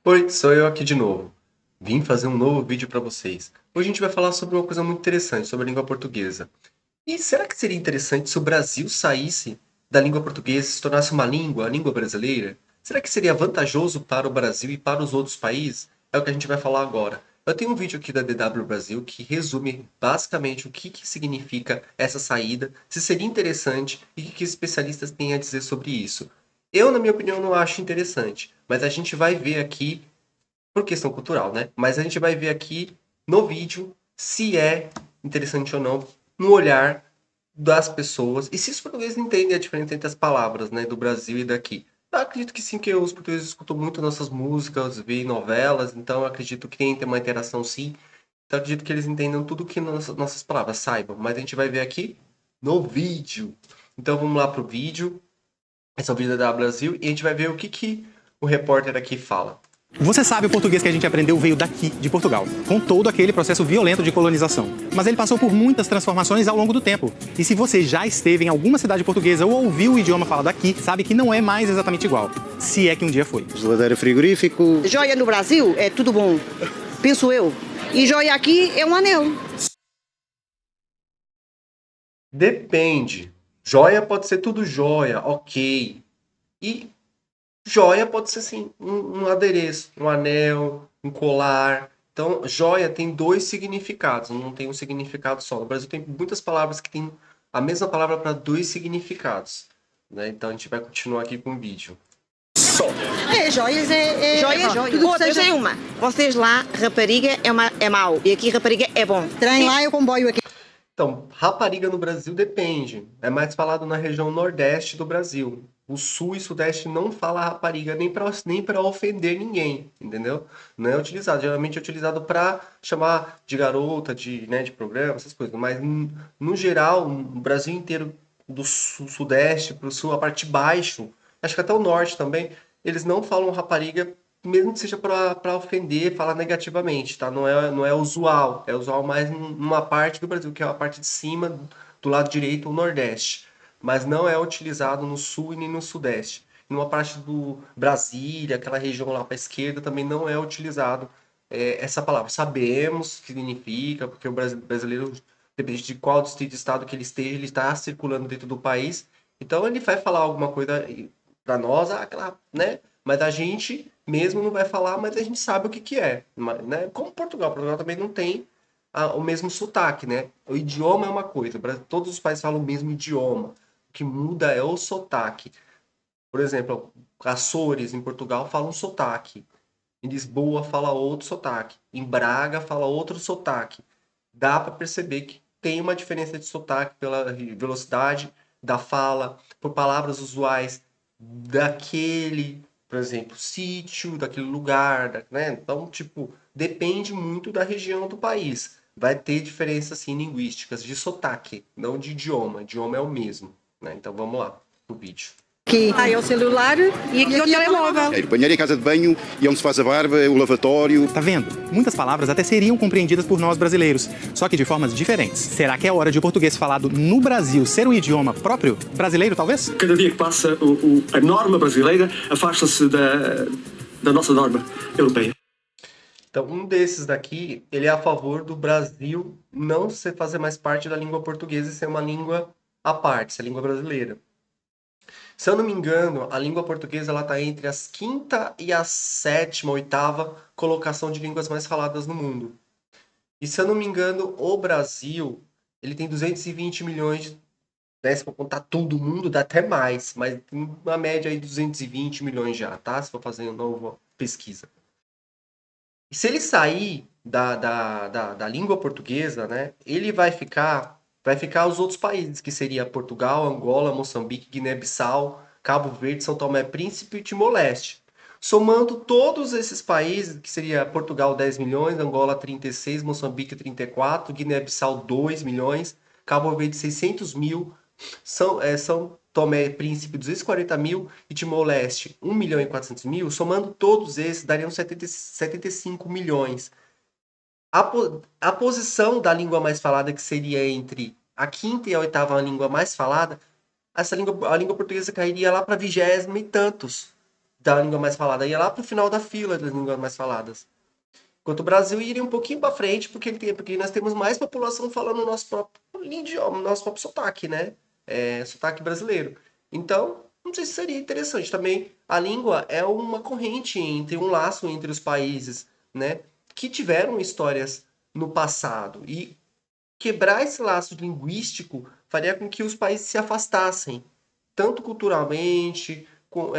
Oi, sou eu aqui de novo. Vim fazer um novo vídeo para vocês. Hoje a gente vai falar sobre uma coisa muito interessante, sobre a língua portuguesa. E será que seria interessante se o Brasil saísse da língua portuguesa e se tornasse uma língua, a língua brasileira? Será que seria vantajoso para o Brasil e para os outros países? É o que a gente vai falar agora. Eu tenho um vídeo aqui da DW Brasil que resume basicamente o que significa essa saída, se seria interessante e o que especialistas têm a dizer sobre isso. Eu, na minha opinião, não acho interessante, mas a gente vai ver aqui por questão cultural, né? Mas a gente vai ver aqui no vídeo se é interessante ou não no olhar das pessoas e se os portugueses entendem a diferença entre as palavras, né, do Brasil e daqui. Eu acredito que sim, que os portugueses escutam muito nossas músicas, veem novelas, então eu acredito que tem uma interação sim. Então eu acredito que eles entendam tudo que nossas palavras saibam, mas a gente vai ver aqui no vídeo. Então vamos lá pro vídeo. Esse é o vídeo da Brasil e a gente vai ver o que o repórter aqui fala. Você sabe, o português que a gente aprendeu veio daqui, de Portugal, com todo aquele processo violento de colonização. Mas ele passou por muitas transformações ao longo do tempo. E se você já esteve em alguma cidade portuguesa ou ouviu o idioma falado aqui, sabe que não é mais exatamente igual. Se é que um dia foi. Geladeira frigorífico. Joia no Brasil é tudo bom, penso eu. E joia aqui é um anel. Depende. Joia pode ser tudo joia, ok. E joia pode ser assim, um adereço, um anel, um colar. Então, joia tem dois significados, não tem um significado só. No Brasil tem muitas palavras que têm a mesma palavra para dois significados, né? Então a gente vai continuar aqui com o vídeo. Joias joia. Tudo que seja é uma. Vocês lá, rapariga é mau. E aqui rapariga é bom. Trem lá e o comboio aqui. Então, rapariga no Brasil depende. É mais falado na região nordeste do Brasil. O sul e sudeste não fala rapariga nem para ofender ninguém, entendeu? Não é utilizado. Geralmente é utilizado para chamar de garota, de programa, essas coisas. Mas, no geral, no Brasil inteiro, do sudeste para o sul, a parte de baixo, acho que até o norte também, eles não falam rapariga mesmo que seja para ofender, falar negativamente, tá? Não é usual. É usual mais numa parte do Brasil, que é a parte de cima, do lado direito, o Nordeste. Mas não é utilizado no Sul e nem no Sudeste. Numa parte do Brasília, aquela região lá para a esquerda, também não é utilizado essa palavra. Sabemos o que significa, porque o brasileiro, depende de qual distrito de estado que ele esteja, ele está circulando dentro do país. Então ele vai falar alguma coisa para nós, aquela, né? Mas a gente mesmo não vai falar, mas a gente sabe o que é, né? Como Portugal também não tem o mesmo sotaque, né? O idioma é uma coisa, todos os países falam o mesmo idioma. O que muda é o sotaque. Por exemplo, Açores em Portugal fala um sotaque. Em Lisboa fala outro sotaque. Em Braga fala outro sotaque. Dá para perceber que tem uma diferença de sotaque pela velocidade da fala, por palavras usuais daquele, por exemplo, sítio, daquele lugar, né? Então, tipo, depende muito da região do país. Vai ter diferenças assim linguísticas de sotaque, não de idioma. Idioma é o mesmo, né? Então vamos lá pro vídeo. Aqui é o celular e aqui é o telemóvel. É, banheiro e casa de banho e onde se faz a barba, o lavatório. Tá vendo? Muitas palavras até seriam compreendidas por nós brasileiros, só que de formas diferentes. Será que é hora de o português falado no Brasil ser um idioma próprio? Brasileiro, talvez? Cada dia que passa, a norma brasileira afasta-se da nossa norma europeia. Então, um desses daqui, ele é a favor do Brasil não fazer mais parte da língua portuguesa e ser uma língua à parte, ser língua brasileira. Se eu não me engano, a língua portuguesa ela está entre as quinta e a sétima, oitava colocação de línguas mais faladas no mundo. E se eu não me engano, o Brasil ele tem 220 milhões, né? Se for contar todo mundo, dá até mais, mas tem uma média aí de 220 milhões já, tá? Se for fazer uma nova pesquisa. E se ele sair da língua portuguesa, né? Ele vai ficar os outros países, que seria Portugal, Angola, Moçambique, Guiné-Bissau, Cabo Verde, São Tomé e Príncipe e Timor-Leste. Somando todos esses países, que seria Portugal 10 milhões, Angola 36, Moçambique 34, Guiné-Bissau 2 milhões, Cabo Verde 600 mil, São Tomé e Príncipe 240 mil e Timor-Leste 1 milhão e 400 mil, somando todos esses dariam 75 milhões. A posição da língua mais falada, que seria entre a quinta e a oitava língua mais falada, a língua portuguesa cairia lá para 20º e tantos. da língua mais falada, ia lá pro final da fila das línguas mais faladas. Enquanto o Brasil iria um pouquinho para frente, porque nós temos mais população falando o nosso próprio idioma, o nosso próprio sotaque, né? Sotaque brasileiro. Então, não sei se seria interessante. Também a língua é uma corrente entre um laço entre os países, né? Que tiveram histórias no passado. E quebrar esse laço linguístico faria com que os países se afastassem, tanto culturalmente, com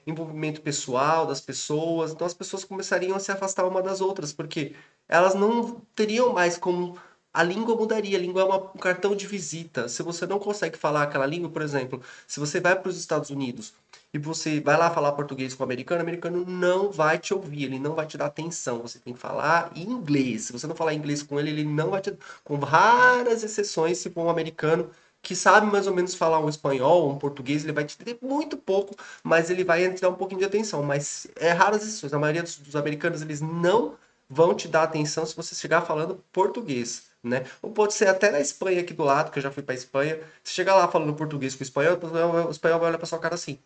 envolvimento pessoal das pessoas. Então as pessoas começariam a se afastar uma das outras, porque elas não teriam mais como. A língua mudaria, a língua é um cartão de visita. Se você não consegue falar aquela língua, por exemplo, se você vai para os Estados Unidos e você vai lá falar português com o americano não vai te ouvir, ele não vai te dar atenção. Você tem que falar em inglês. Se você não falar inglês com ele, ele não vai te. Com raras exceções, se for um americano que sabe mais ou menos falar um espanhol, um português, ele vai te ter muito pouco, mas ele vai te dar um pouquinho de atenção. Mas é raras exceções. A maioria dos americanos, eles não vão te dar atenção se você chegar falando português, né? Ou pode ser até na Espanha aqui do lado, que eu já fui para Espanha. Se chegar lá falando português com o espanhol vai olhar para sua cara assim.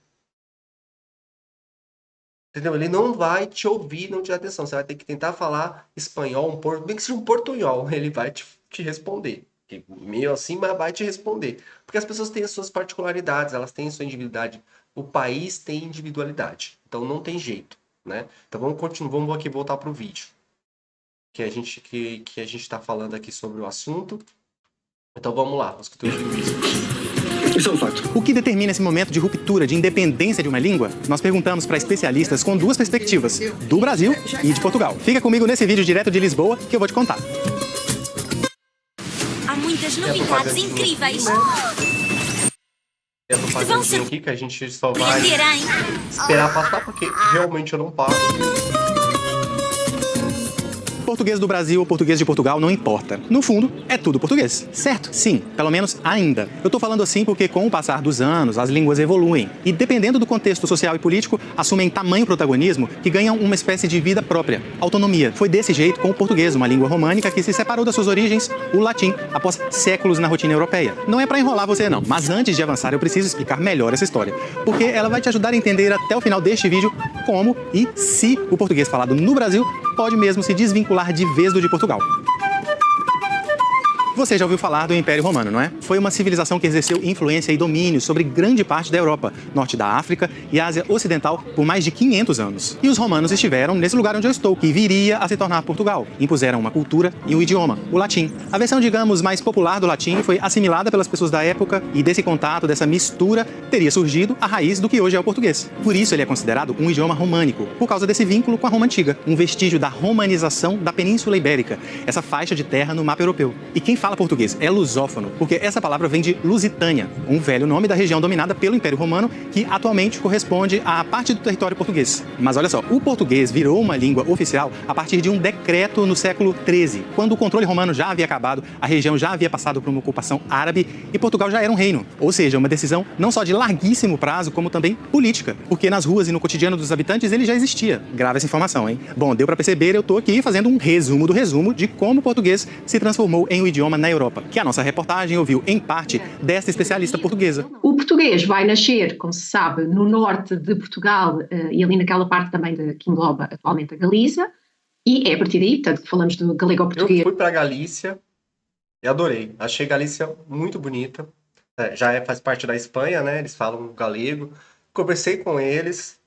Entendeu? Ele não vai te ouvir, não te dar atenção. Você vai ter que tentar falar espanhol, bem que seja um portunhol, ele vai te responder. Meio assim, mas vai te responder. Porque as pessoas têm as suas particularidades, elas têm a sua individualidade. O país tem individualidade. Então não tem jeito, né? Então vamos continuar, vamos aqui voltar para o vídeo. Que a gente está falando aqui sobre o assunto. Então vamos lá, os culturas linguísticas. Isso é um fato. O que determina esse momento de ruptura, de independência de uma língua? Nós perguntamos para especialistas com duas perspectivas, do Brasil e de Portugal. Fica comigo nesse vídeo direto de Lisboa que eu vou te contar. Há muitas novidades incríveis. É a propagandinha aqui que a gente só vai esperar passar, porque realmente eu não passo. Português do Brasil ou português de Portugal não importa. No fundo, é tudo português, certo? Sim, pelo menos ainda. Eu tô falando assim porque com o passar dos anos, as línguas evoluem. E dependendo do contexto social e político, assumem tamanho protagonismo que ganham uma espécie de vida própria, autonomia. Foi desse jeito com o português, uma língua românica que se separou das suas origens, o latim, após séculos na rotina europeia. Não é pra enrolar você não, mas antes de avançar eu preciso explicar melhor essa história, porque ela vai te ajudar a entender até o final deste vídeo como e se o português falado no Brasil pode mesmo se desvincular de vez do de Portugal. Você já ouviu falar do Império Romano, não é? Foi uma civilização que exerceu influência e domínio sobre grande parte da Europa, norte da África e Ásia Ocidental por mais de 500 anos. E os romanos estiveram nesse lugar onde eu estou, que viria a se tornar Portugal. Impuseram uma cultura e um idioma, o latim. A versão, digamos, mais popular do latim foi assimilada pelas pessoas da época e desse contato, dessa mistura, teria surgido a raiz do que hoje é o português. Por isso ele é considerado um idioma românico, por causa desse vínculo com a Roma Antiga, um vestígio da romanização da Península Ibérica, essa faixa de terra no mapa europeu. E quem fala português é lusófono, porque essa palavra vem de Lusitânia, um velho nome da região dominada pelo Império Romano, que atualmente corresponde à parte do território português. Mas olha só, o português virou uma língua oficial a partir de um decreto no século XIII, quando o controle romano já havia acabado, a região já havia passado por uma ocupação árabe e Portugal já era um reino. Ou seja, uma decisão não só de larguíssimo prazo, como também política, porque nas ruas e no cotidiano dos habitantes ele já existia. Grave essa informação, hein? Bom, deu pra perceber, eu tô aqui fazendo um resumo do resumo de como o português se transformou em um idioma na Europa, que a nossa reportagem ouviu, em parte, desta especialista portuguesa. O português vai nascer, como se sabe, no norte de Portugal e ali naquela parte também que engloba atualmente a Galiza, e é a partir daí, portanto, que falamos do galego-português. Eu fui para Galícia e adorei. Achei Galícia muito bonita. Faz parte da Espanha, né? Eles falam galego. Conversei com eles.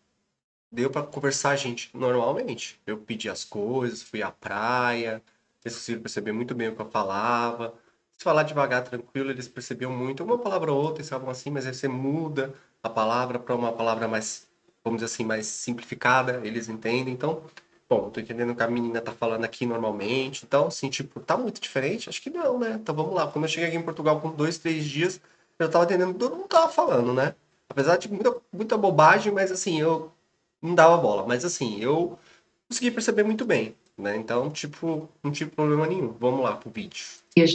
Deu para conversar, gente, normalmente. Eu pedi as coisas, fui à praia. Eles conseguiram perceber muito bem o que eu falava. Se falar devagar, tranquilo, eles percebiam muito. Uma palavra ou outra, eles falavam assim, mas aí você muda a palavra para uma palavra mais, vamos dizer assim, mais simplificada, eles entendem. Então, bom, eu tô entendendo o que a menina tá falando aqui normalmente. Então, assim, tipo, tá muito diferente? Acho que não, né? Então vamos lá. Quando eu cheguei aqui em Portugal com 2, 3 dias, eu tava entendendo tudo, não tava falando, né? Apesar de muita bobagem, mas assim, eu não dava bola. Mas assim, eu consegui perceber muito bem, né? Então, tipo, não tive problema nenhum. Vamos lá pro vídeo.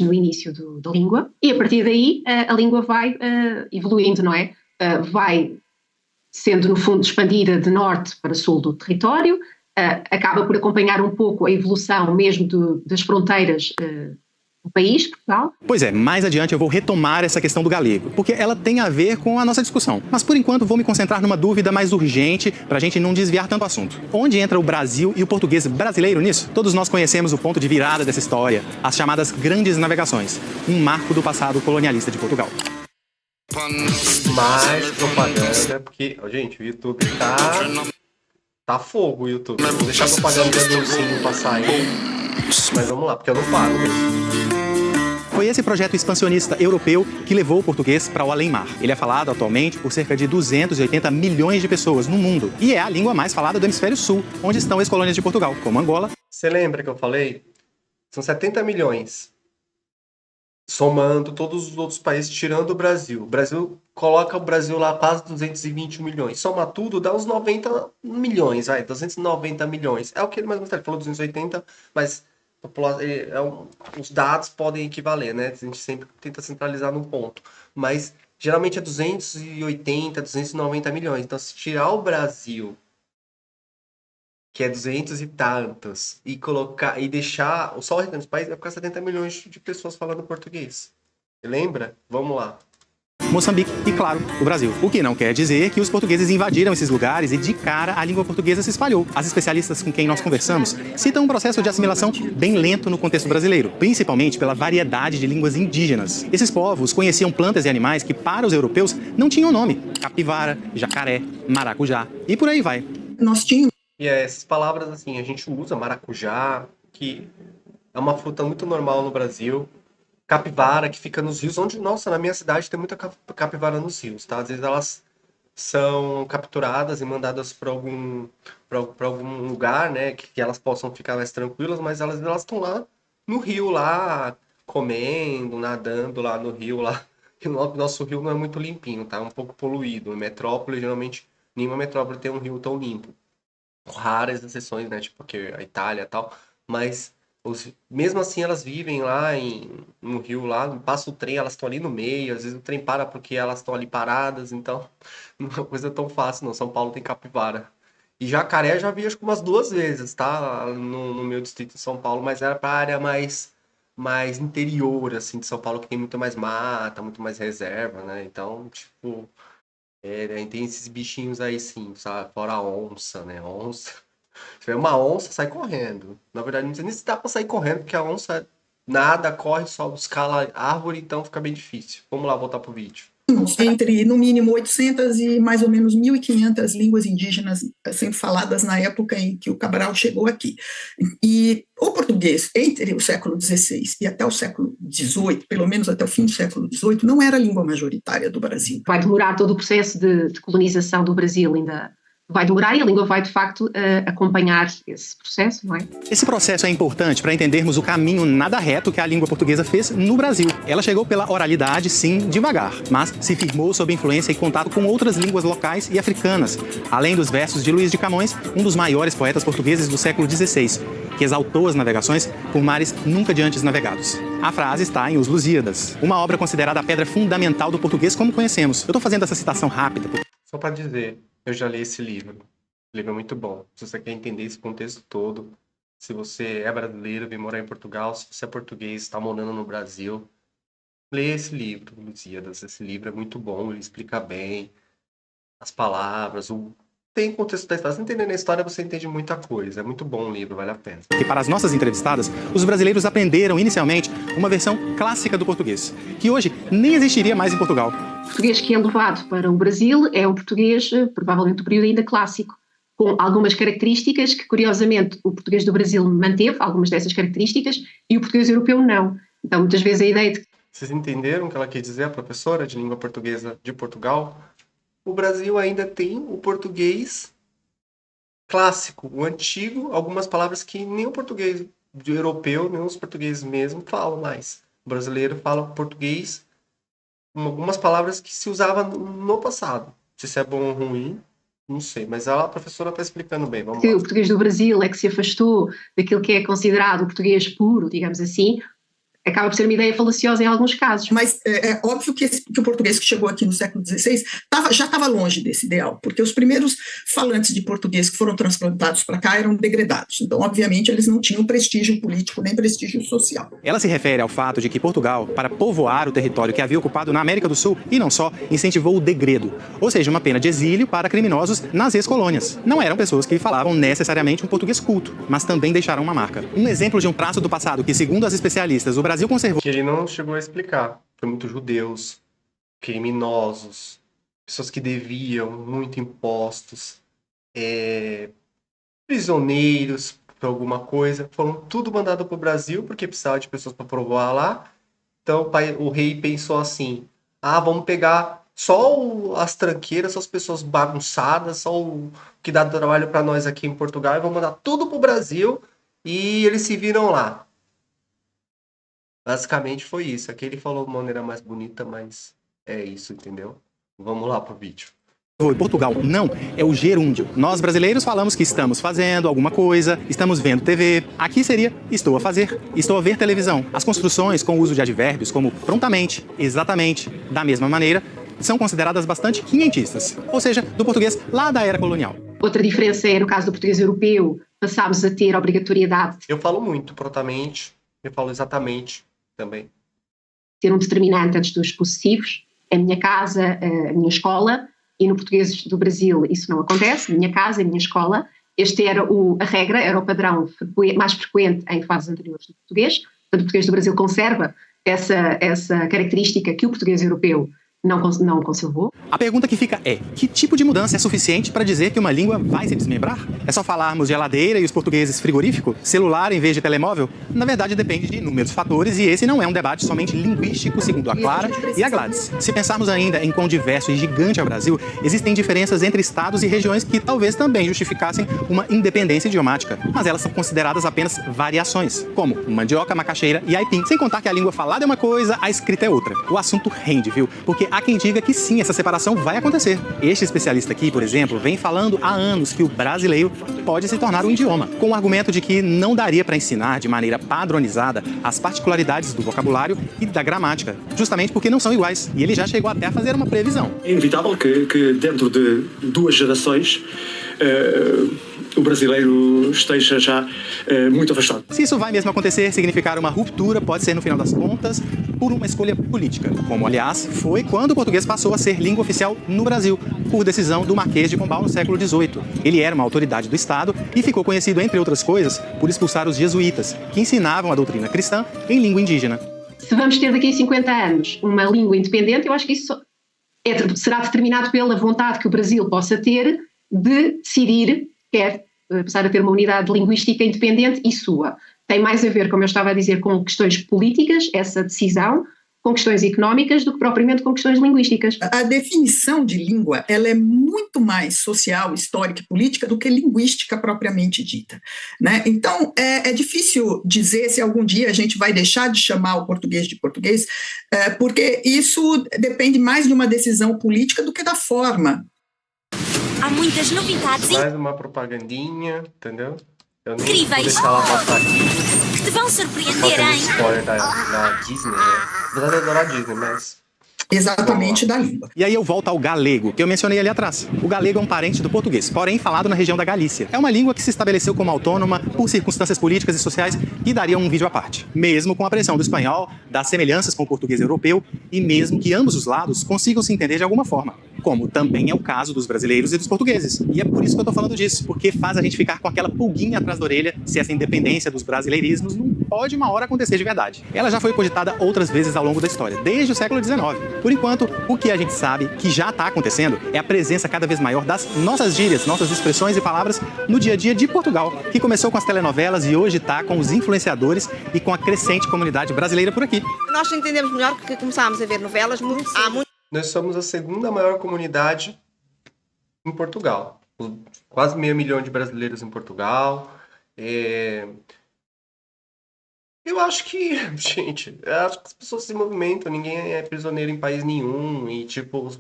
No início da língua, e a partir daí a língua vai evoluindo, não é? Vai sendo, no fundo, expandida de norte para sul do território, acaba por acompanhar um pouco a evolução mesmo das fronteiras o país, Portugal. Pois é, mais adiante eu vou retomar essa questão do galego, porque ela tem a ver com a nossa discussão. Mas por enquanto vou me concentrar numa dúvida mais urgente para a gente não desviar tanto o assunto. Onde entra o Brasil e o português brasileiro nisso? Todos nós conhecemos o ponto de virada dessa história, as chamadas Grandes Navegações, um marco do passado colonialista de Portugal. Mais propaganda, porque, ó, gente, o YouTube tá fogo, o YouTube. Vou deixar a propaganda do ursinho passar aí, mas vamos lá, porque eu não paro mesmo. Foi esse projeto expansionista europeu que levou o português para o além-mar. Ele é falado atualmente por cerca de 280 milhões de pessoas no mundo e é a língua mais falada do hemisfério sul, onde estão as colônias de Portugal, como Angola. Você lembra que eu falei? São 70 milhões. Somando todos os outros países, tirando o Brasil. O Brasil coloca o Brasil lá quase 220 milhões. Soma tudo, dá uns 90 milhões, 290 milhões. É o que ele mais gostou. Ele falou 280, mas os dados podem equivaler, né? A gente sempre tenta centralizar num ponto. Mas geralmente é 280, 290 milhões. Então, se tirar o Brasil, que é 200 e tantos, e colocar e deixar só o restante dos países, vai ficar 70 milhões de pessoas falando português. Você lembra? Vamos lá. Moçambique e, claro, o Brasil. O que não quer dizer que os portugueses invadiram esses lugares e, de cara, a língua portuguesa se espalhou. As especialistas com quem nós conversamos citam um processo de assimilação bem lento no contexto brasileiro, principalmente pela variedade de línguas indígenas. Esses povos conheciam plantas e animais que, para os europeus, não tinham nome. Capivara, jacaré, maracujá e por aí vai. Nós tínhamos. E essas palavras, assim, a gente usa maracujá, que é uma fruta muito normal no Brasil. Capivara, que fica nos rios, onde, nossa, na minha cidade tem muita capivara nos rios, tá? Às vezes elas são capturadas e mandadas para algum lugar, né, que elas possam ficar mais tranquilas, mas elas estão lá no rio, lá, comendo, nadando lá no rio, lá. E o nosso rio não é muito limpinho, tá? É um pouco poluído. Em metrópole, geralmente, nenhuma metrópole tem um rio tão limpo. Raras exceções, né? Tipo a Itália e tal, mas mesmo assim elas vivem lá no rio, lá, passa o trem, elas estão ali no meio, às vezes o trem para porque elas estão ali paradas, então não é uma coisa tão fácil, não. São Paulo tem capivara. E jacaré eu já vi acho que umas 2 vezes, tá? No meu distrito de São Paulo, mas era pra área mais interior, assim, de São Paulo, que tem muito mais mata, muito mais reserva, né? Então, tipo, tem esses bichinhos aí sim, sabe? Fora a onça, né? Onça. Se tiver uma onça, sai correndo. Na verdade, não sei nem se dá pra sair correndo, porque a onça nada, corre, só escala árvore, então fica bem difícil. Vamos lá, voltar pro vídeo. Entre, no mínimo, 800 e mais ou menos 1.500 línguas indígenas sendo faladas na época em que o Cabral chegou aqui. E o português, entre o século XVI e até o século XVIII, pelo menos até o fim do século XVIII, não era a língua majoritária do Brasil. Vai demorar todo o processo de colonização do Brasil, ainda vai demorar, e a língua vai, de facto, acompanhar esse processo, não é? Esse processo é importante para entendermos o caminho nada reto que a língua portuguesa fez no Brasil. Ela chegou pela oralidade, sim, devagar, mas se firmou sob influência e contato com outras línguas locais e africanas, além dos versos de Luís de Camões, um dos maiores poetas portugueses do século XVI, que exaltou as navegações por mares nunca de antes navegados. A frase está em Os Lusíadas, uma obra considerada a pedra fundamental do português como conhecemos. Eu estou fazendo essa citação rápida. Só para dizer, eu já li esse livro. O livro é muito bom. Se você quer entender esse contexto todo, se você é brasileiro, vem morar em Portugal, se você é português, está morando no Brasil, leia esse livro, Lusíadas. Esse livro é muito bom, ele explica bem as palavras, tem contexto da história. Se entendendo a história, você entende muita coisa. É muito bom o livro, vale a pena. E para as nossas entrevistadas, os brasileiros aprenderam inicialmente uma versão clássica do português, que hoje nem existiria mais em Portugal. O português que é levado para o Brasil é um português, provavelmente do período ainda clássico, com algumas características que, curiosamente, o português do Brasil manteve, algumas dessas características, e o português europeu não. Então, muitas vezes a ideia de... Vocês entenderam o que ela quer dizer, a professora de língua portuguesa de Portugal? O Brasil ainda tem o português clássico, o antigo, algumas palavras que nem o português europeu, nem os portugueses mesmo falam mais. O brasileiro fala português com algumas palavras que se usava no passado. Se isso é bom ou ruim, não sei, mas a professora está explicando bem. Vamos lá. O português do Brasil é que se afastou daquilo que é considerado o português puro, digamos assim, acaba por ser uma ideia falaciosa em alguns casos. Mas é óbvio que o português que chegou aqui no século XVI já estava longe desse ideal, porque os primeiros falantes de português que foram transplantados para cá eram degredados. Então, obviamente, eles não tinham prestígio político nem prestígio social. Ela se refere ao fato de que Portugal, para povoar o território que havia ocupado na América do Sul, e não só, incentivou o degredo, ou seja, uma pena de exílio para criminosos nas ex-colônias. Não eram pessoas que falavam necessariamente um português culto, mas também deixaram uma marca. Um exemplo de um traço do passado que, segundo as especialistas, o Brasil conservou... Que ele não chegou a explicar. Foi muitos judeus, criminosos, pessoas que deviam muito impostos, prisioneiros por alguma coisa. Foram tudo mandado para o Brasil, porque precisava de pessoas para povoar lá. Então o rei pensou assim, vamos pegar só as tranqueiras, só as pessoas bagunçadas, só o que dá trabalho para nós aqui em Portugal, e vamos mandar tudo para o Brasil, e eles se viram lá. Basicamente foi isso. Aqui ele falou de uma maneira mais bonita, mas é isso, entendeu? Vamos lá pro vídeo. Portugal não, é o gerúndio. Nós brasileiros falamos que estamos fazendo alguma coisa, estamos vendo TV. Aqui seria estou a fazer, estou a ver televisão. As construções com o uso de advérbios como prontamente, exatamente, da mesma maneira, são consideradas bastante quinhentistas, ou seja, do português lá da era colonial. Outra diferença é, no caso do português europeu, passámos a ter obrigatoriedade. Eu falo muito prontamente, eu falo exatamente também. Ter um determinante antes dos possessivos, a minha casa, a minha escola, e no português do Brasil isso não acontece, minha casa, a minha escola. Este era a regra, era o padrão mais frequente em fases anteriores do português. Portanto, o português do Brasil conserva essa característica que o português europeu não conservou. A pergunta que fica é, que tipo de mudança é suficiente para dizer que uma língua vai se desmembrar? É só falarmos geladeira e os portugueses frigorífico? Celular em vez de telemóvel? Na verdade, depende de inúmeros fatores e esse não é um debate somente linguístico, segundo a Clara e a Gladys. Se pensarmos ainda em quão diverso e gigante é o Brasil, existem diferenças entre estados e regiões que talvez também justificassem uma independência idiomática, mas elas são consideradas apenas variações, como mandioca, macaxeira e aipim. Sem contar que a língua falada é uma coisa, a escrita é outra. O assunto rende, viu? Porque há quem diga que sim, essa separação vai acontecer. Este especialista aqui, por exemplo, vem falando há anos que o brasileiro pode se tornar um idioma, com o argumento de que não daria para ensinar de maneira padronizada as particularidades do vocabulário e da gramática, justamente porque não são iguais. E ele já chegou até a fazer uma previsão. É inevitável que dentro de 2 gerações o brasileiro esteja já muito afastado. Se isso vai mesmo acontecer, significar uma ruptura pode ser, no final das contas, por uma escolha política, como, aliás, foi quando o português passou a ser língua oficial no Brasil, por decisão do Marquês de Pombal no século XVIII. Ele era uma autoridade do Estado e ficou conhecido, entre outras coisas, por expulsar os jesuítas, que ensinavam a doutrina cristã em língua indígena. Se vamos ter daqui a 50 anos uma língua independente, eu acho que isso será determinado pela vontade que o Brasil possa ter de decidir, quer passar a ter uma unidade linguística independente e sua. Tem mais a ver, como eu estava a dizer, com questões políticas, essa decisão, com questões económicas, do que propriamente com questões linguísticas. A definição de língua, ela é muito mais social, histórica e política do que linguística propriamente dita, né? Então, é difícil dizer se algum dia a gente vai deixar de chamar o português de português, porque isso depende mais de uma decisão política do que da forma. Há muitas novidades Mais uma propagandinha, entendeu? Eu nem vou incríveis deixar ela passar aqui. que te vão Só surpreender, tem um hein? spoiler da Disney, né? Apesar de eu adorar a Disney, mas... Exatamente da língua. E aí eu volto ao galego, que eu mencionei ali atrás. O galego é um parente do português, porém falado na região da Galícia. É uma língua que se estabeleceu como autônoma por circunstâncias políticas e sociais que daria um vídeo à parte. Mesmo com a pressão do espanhol, das semelhanças com o português europeu, e mesmo que ambos os lados consigam se entender de alguma forma. Como também é o caso dos brasileiros e dos portugueses. E é por isso que eu tô falando disso, porque faz a gente ficar com aquela pulguinha atrás da orelha se essa independência dos brasileirismos não pode uma hora acontecer de verdade. Ela já foi cogitada outras vezes ao longo da história, desde o século XIX. Por enquanto, o que a gente sabe que já está acontecendo é a presença cada vez maior das nossas gírias, nossas expressões e palavras no dia a dia de Portugal, que começou com as telenovelas e hoje está com os influenciadores e com a crescente comunidade brasileira por aqui. Nós entendemos melhor porque começámos a ver novelas há muito. Nós somos a segunda maior comunidade em Portugal. Quase 500 mil de brasileiros em Portugal. Eu acho que, gente, acho que as pessoas se movimentam, ninguém é prisioneiro em país nenhum. E, tipo,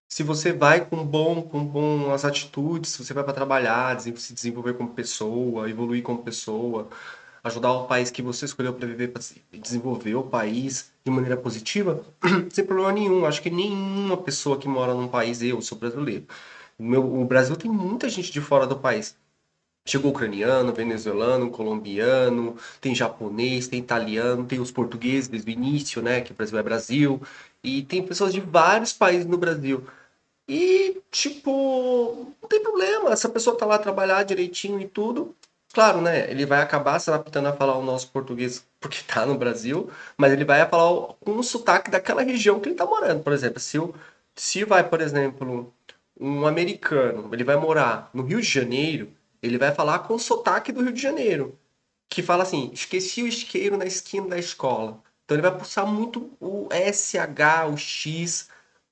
se você vai com boas atitudes, se você vai para trabalhar, se desenvolver como pessoa, evoluir como pessoa, ajudar o país que você escolheu para viver, para desenvolver o país de maneira positiva, sem problema nenhum. Acho que nenhuma pessoa que mora num país, eu sou brasileiro. O Brasil tem muita gente de fora do país. Chegou ucraniano, venezuelano, colombiano, tem japonês, tem italiano, tem os portugueses desde o início, né? Que o Brasil é Brasil. E tem pessoas de vários países no Brasil. E, tipo, não tem problema. Essa pessoa tá lá trabalhar direitinho e tudo. Claro, né? Ele vai acabar se adaptando a falar o nosso português porque tá no Brasil, mas ele vai falar com o sotaque daquela região que ele tá morando. Por exemplo, se vai, por exemplo, um americano, ele vai morar no Rio de Janeiro, ele vai falar com o sotaque do Rio de Janeiro, que fala assim: esqueci o isqueiro na esquina da escola. Então ele vai puxar muito o SH, o X,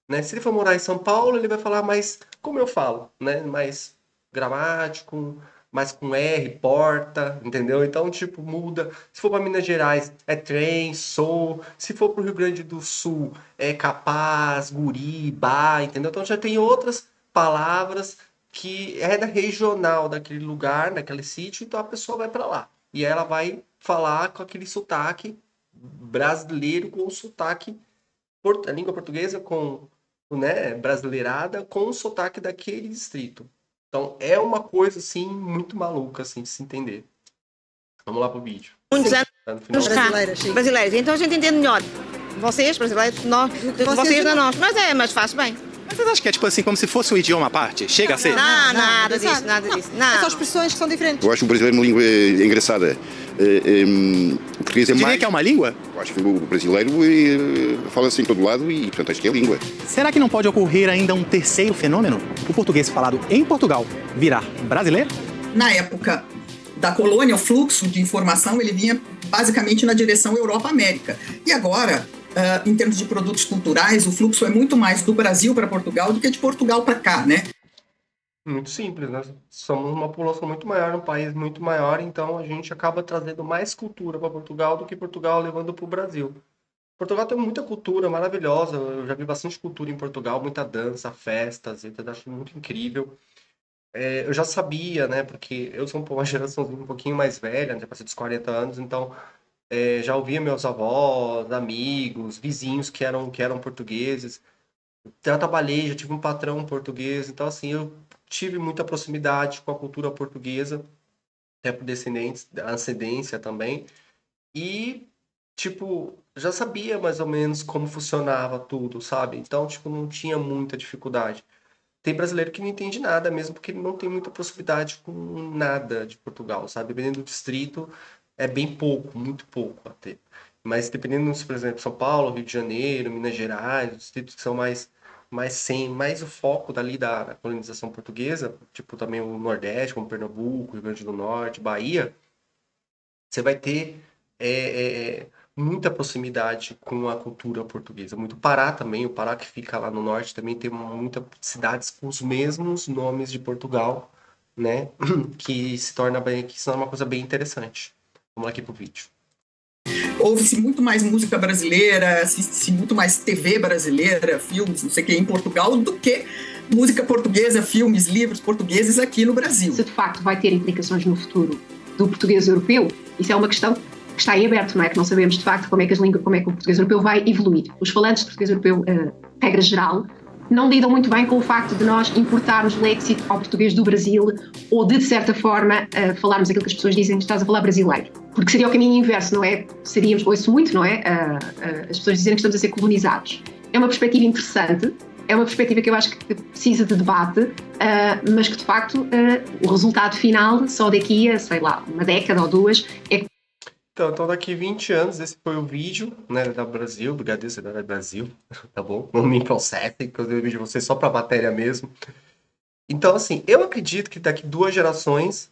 né? Se ele for morar em São Paulo, ele vai falar mais como eu falo, né? Mais gramático, mais com R, porta, entendeu? Então, tipo, muda. Se for para Minas Gerais, é trem, sou. Se for para o Rio Grande do Sul, é capaz, guri, bah, entendeu? Então já tem outras palavras que é da regional daquele lugar, daquele sítio, então a pessoa vai para lá. E ela vai falar com aquele sotaque brasileiro, com o sotaque, a língua portuguesa com, né, brasileirada, com o sotaque daquele distrito. Então é uma coisa assim muito maluca assim de se entender. Vamos lá pro vídeo. Muitos anos Tá no final. cá, brasileiros. Então a gente entende melhor. Vocês, brasileiros, nós, vocês não nós. Mas faz bem. Mas vocês acham que é tipo assim, como se fosse um idioma à parte? Chega a ser? Não, nada disso, nada disso. Não. São expressões que são diferentes. Eu acho o brasileiro uma língua engraçada. O português é Diria mais... que é uma língua? Eu acho que o brasileiro fala-se em todo lado e, portanto, acho que é língua. Será que não pode ocorrer ainda um terceiro fenômeno? O português falado em Portugal virar brasileiro? Na época da colônia, o fluxo de informação ele vinha basicamente na direção Europa-América. E agora, em termos de produtos culturais, o fluxo é muito mais do Brasil para Portugal do que de Portugal para cá, né? Muito simples, né? Somos uma população muito maior, um país muito maior, então a gente acaba trazendo mais cultura para Portugal do que Portugal levando para o Brasil. Portugal tem muita cultura maravilhosa, eu já vi bastante cultura em Portugal, muita dança, festas, eu acho muito incrível. Eu já sabia, né, porque eu sou uma geraçãozinha um pouquinho mais velha, já passei dos 40 anos, então já ouvia meus avós, amigos, vizinhos que eram portugueses. Já trabalhei, já tive um patrão português, então assim, eu tive muita proximidade com a cultura portuguesa, até por descendentes, ascendência também, e, tipo, já sabia mais ou menos como funcionava tudo, sabe? Então, tipo, não tinha muita dificuldade. Tem brasileiro que não entende nada, mesmo porque ele não tem muita proximidade com nada de Portugal, sabe? Dependendo do distrito, é bem pouco, muito pouco até. Mas dependendo, por exemplo, São Paulo, Rio de Janeiro, Minas Gerais, os distritos que são mais o foco dali da colonização portuguesa, tipo também o Nordeste, como Pernambuco, Rio Grande do Norte, Bahia, você vai ter muita proximidade com a cultura portuguesa. Muito Pará também, o Pará que fica lá no norte também tem muitas cidades com os mesmos nomes de Portugal, né? Que se torna uma coisa bem interessante. Vamos lá aqui pro vídeo. Ouve-se muito mais música brasileira, assiste-se muito mais TV brasileira, filmes, não sei o que, em Portugal, do que música portuguesa, filmes, livros portugueses aqui no Brasil. Se de facto vai ter implicações no futuro do português europeu, isso é uma questão que está em aberto, não é? Que não sabemos de facto como é que o português europeu vai evoluir. Os falantes de português europeu, regra geral, não lidam muito bem com o facto de nós importarmos léxico ao português do Brasil ou de certa forma, falarmos aquilo que as pessoas dizem que estás a falar brasileiro. Porque seria o caminho inverso, não é? Ouço muito, não é? As pessoas dizerem que estamos a ser colonizados. É uma perspectiva interessante, é uma perspectiva que eu acho que precisa de debate, mas que de facto o resultado final, só daqui a, sei lá, uma década ou duas, é. Então daqui 20 anos, esse foi o vídeo, né, da Brasil, obrigado você da Brasil, tá bom? Não me processem, porque eu dei o vídeo de vocês só pra matéria mesmo. Então, assim, eu acredito que daqui 2 gerações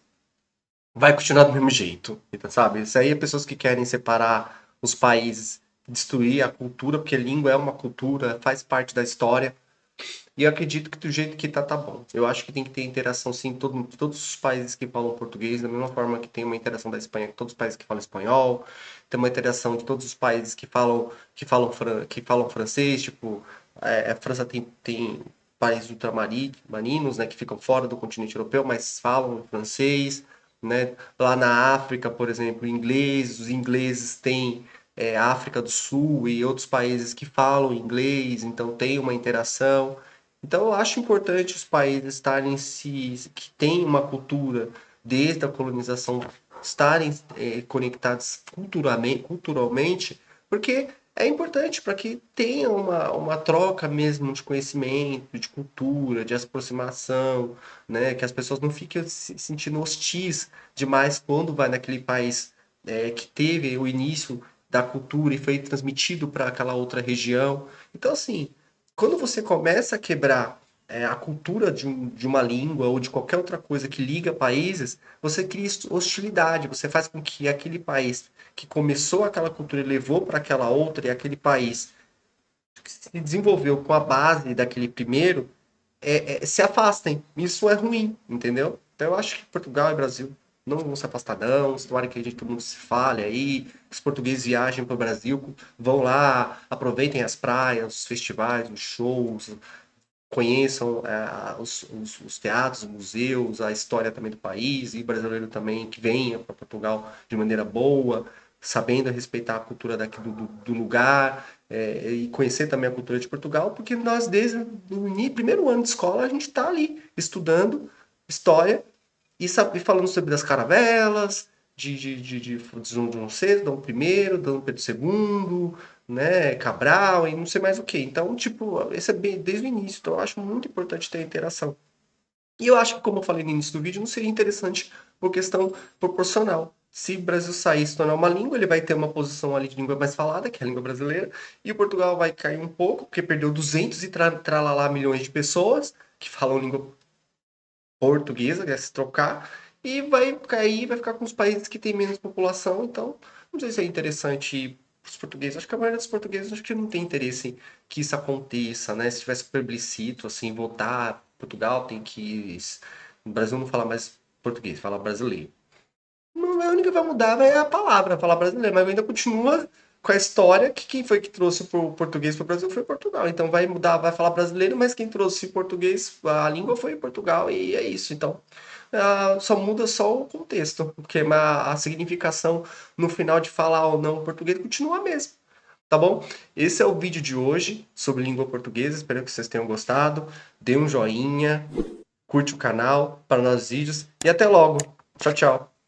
vai continuar do mesmo jeito, então, sabe? Isso aí é pessoas que querem separar os países, destruir a cultura, porque a língua é uma cultura, faz parte da história. E eu acredito que do jeito que tá bom. Eu acho que tem que ter interação, sim, de todos os países que falam português, da mesma forma que tem uma interação da Espanha com todos os países que falam espanhol, tem uma interação de todos os países que falam francês, tipo, a França tem países ultramarinos, né, que ficam fora do continente europeu, mas falam francês. né? Lá na África, por exemplo, inglês, os ingleses têm a África do Sul e outros países que falam inglês, então tem uma interação. Então eu acho importante os países estarem que têm uma cultura desde a colonização estarem conectados culturalmente, porque é importante para que tenha uma troca mesmo de conhecimento, de cultura, de aproximação, né? Que as pessoas não fiquem se sentindo hostis demais quando vai naquele país que teve o início da cultura e foi transmitido para aquela outra região. Então, assim, quando você começa a quebrar a cultura de uma língua ou de qualquer outra coisa que liga países, você cria hostilidade, você faz com que aquele país que começou aquela cultura e levou para aquela outra, e aquele país que se desenvolveu com a base daquele primeiro, se afastem. Isso é ruim, entendeu? Então eu acho que Portugal e Brasil não vão se afastar, não. Tomara que a gente, todo mundo se fale aí, que os portugueses viajem para o Brasil, vão lá, aproveitem as praias, os festivais, os shows, conheçam os teatros, os museus, a história também do país, e brasileiro também que venha para Portugal de maneira boa, sabendo respeitar a cultura daqui do lugar, e conhecer também a cultura de Portugal, porque nós desde o primeiro ano de escola a gente está ali estudando história e falando sobre as caravelas, de Dom VI, Dom I, Dom Pedro II, né, Cabral e não sei mais o que. Então, tipo, esse é bem desde o início. Então, eu acho muito importante ter interação. E eu acho que, como eu falei no início do vídeo, não seria interessante por questão proporcional. Se o Brasil sair e se tornar uma língua, ele vai ter uma posição ali de língua mais falada, que é a língua brasileira, e o Portugal vai cair um pouco, porque perdeu 200 e tralalá milhões de pessoas que falam língua portuguesa, quer se trocar, e vai cair, vai ficar com os países que têm menos população, então não sei se é interessante para os portugueses. Acho que a maioria dos portugueses acho que não tem interesse que isso aconteça, né? Se tivesse plebiscito, assim, votar, Portugal tem que... O Brasil não fala mais português, fala brasileiro. Não, a única que vai mudar é a palavra, falar brasileiro, mas ainda continua com a história que quem foi que trouxe o português para o Brasil foi Portugal. Então vai mudar, vai falar brasileiro, mas quem trouxe português, a língua foi Portugal e é isso. Então só muda só o contexto, porque a significação no final de falar ou não português continua a mesma. Tá bom? Esse é o vídeo de hoje sobre língua portuguesa. Espero que vocês tenham gostado. Dê um joinha, curte o canal para novos vídeos e até logo. Tchau, tchau.